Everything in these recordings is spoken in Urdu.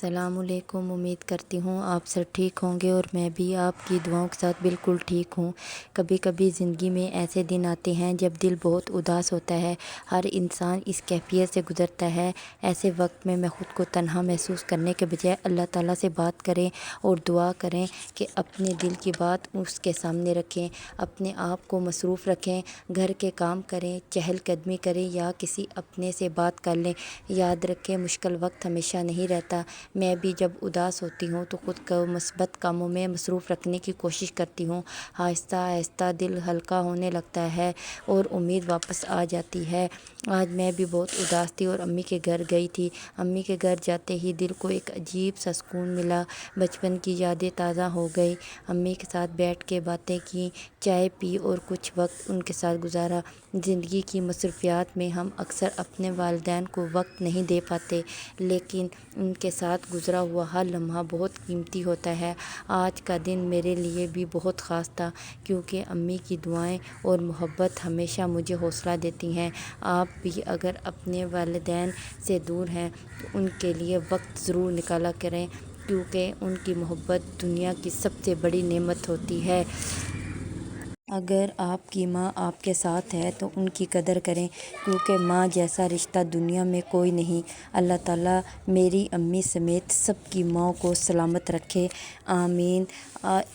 السلام علیکم۔ امید کرتی ہوں آپ سب ٹھیک ہوں گے اور میں بھی آپ کی دعاؤں کے ساتھ بالکل ٹھیک ہوں۔ کبھی کبھی زندگی میں ایسے دن آتے ہیں جب دل بہت اداس ہوتا ہے۔ ہر انسان اس کیفیت سے گزرتا ہے۔ ایسے وقت میں خود کو تنہا محسوس کرنے کے بجائے اللہ تعالیٰ سے بات کریں اور دعا کریں کہ اپنے دل کی بات اس کے سامنے رکھیں، اپنے آپ کو مصروف رکھیں، گھر کے کام کریں، چہل قدمی کریں یا کسی اپنے سے بات کر لیں۔ یاد رکھیں مشکل وقت ہمیشہ نہیں رہتا۔ میں بھی جب اداس ہوتی ہوں تو خود کو مثبت کاموں میں مصروف رکھنے کی کوشش کرتی ہوں۔ آہستہ آہستہ دل ہلکا ہونے لگتا ہے اور امید واپس آ جاتی ہے۔ آج میں بھی بہت اداس تھی اور امی کے گھر گئی تھی۔ امی کے گھر جاتے ہی دل کو ایک عجیب سا سکون ملا۔ بچپن کی یادیں تازہ ہو گئی۔ امی کے ساتھ بیٹھ کے باتیں کی، چائے پی اور کچھ وقت ان کے ساتھ گزارا۔ زندگی کی مصروفیات میں ہم اکثر اپنے والدین کو وقت نہیں دے پاتے، لیکن ان کے ساتھ گزرا ہوا ہر لمحہ بہت قیمتی ہوتا ہے۔ آج کا دن میرے لیے بھی بہت خاص تھا کیونکہ امی کی دعائیں اور محبت ہمیشہ مجھے حوصلہ دیتی ہیں۔ آپ بھی اگر اپنے والدین سے دور ہیں تو ان کے لیے وقت ضرور نکالا کریں کیونکہ ان کی محبت دنیا کی سب سے بڑی نعمت ہوتی ہے۔ اگر آپ کی ماں آپ کے ساتھ ہے تو ان کی قدر کریں کیونکہ ماں جیسا رشتہ دنیا میں کوئی نہیں۔ اللہ تعالیٰ میری امی سمیت سب کی ماں کو سلامت رکھے، آمین۔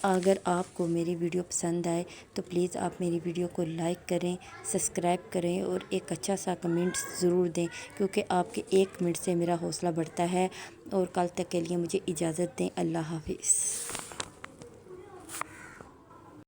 اگر آپ کو میری ویڈیو پسند آئے تو پلیز آپ میری ویڈیو کو لائک کریں، سبسکرائب کریں اور ایک اچھا سا کمنٹ ضرور دیں کیونکہ آپ کے ایک منٹ سے میرا حوصلہ بڑھتا ہے۔ اور کل تک کے لیے مجھے اجازت دیں۔ اللہ حافظ۔